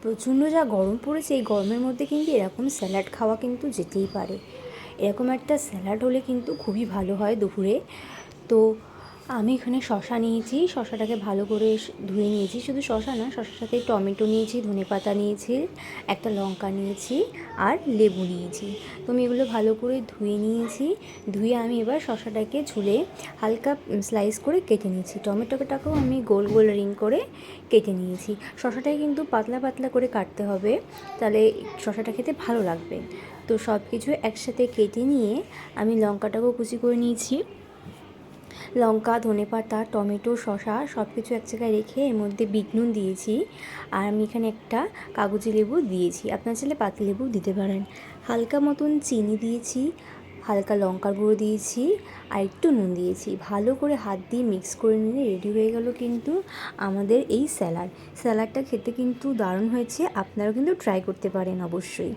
প্রচণ্ড যা গরম পড়েছে, এই গরমের মধ্যে কিন্তু এরকম স্যালাড খাওয়া কিন্তু যেতেই পারে। এরকম একটা স্যালাড হলে কিন্তু খুবই ভালো হয় দুপুরে। তো আমি এখানে শসা নিয়েছি, শসাটাকে ভালো করে ধুয়ে নিয়েছি। শুধু শসা না, শসার সাথে টমেটো নিয়েছি, ধনেপাতা নিয়েছি, একটা লঙ্কা নিয়েছি আর লেবু নিয়েছি। তো আমি এগুলো ভালো করে ধুয়ে নিয়েছি। ধুয়ে আমি এবার শসাটাকে ছুলে হালকা স্লাইস করে কেটে নিয়েছি। টমেটোটাকেও আমি গোল গোল রিং করে কেটে নিয়েছি। শসাটাকে কিন্তু পাতলা পাতলা করে কাটতে হবে, তাহলে শসাটা খেতে ভালো লাগবে। তো সব কিছু একসাথে কেটে নিয়ে আমি লঙ্কাটাকেও কুচি করে নিয়েছি। লঙ্কা, ধনেপাতা, টমেটো, শসা সব কিছু এক জায়গায় রেখে এর মধ্যে বিট নুন দিয়েছি। আর আমি এখানে একটা কাগজি লেবু দিয়েছি, আপনার চাইলে পাতিলেবু দিতে পারেন। হালকা মতন চিনি দিয়েছি, হালকা লঙ্কার গুঁড়ো দিয়েছি আর একটু নুন দিয়েছি। ভালো করে হাত দিয়ে মিক্স করে নিলে রেডি হয়ে গেল কিন্তু আমাদের এই স্যালাডটা খেতে কিন্তু দারুণ হয়েছে। আপনারাও কিন্তু ট্রাই করতে পারেন অবশ্যই।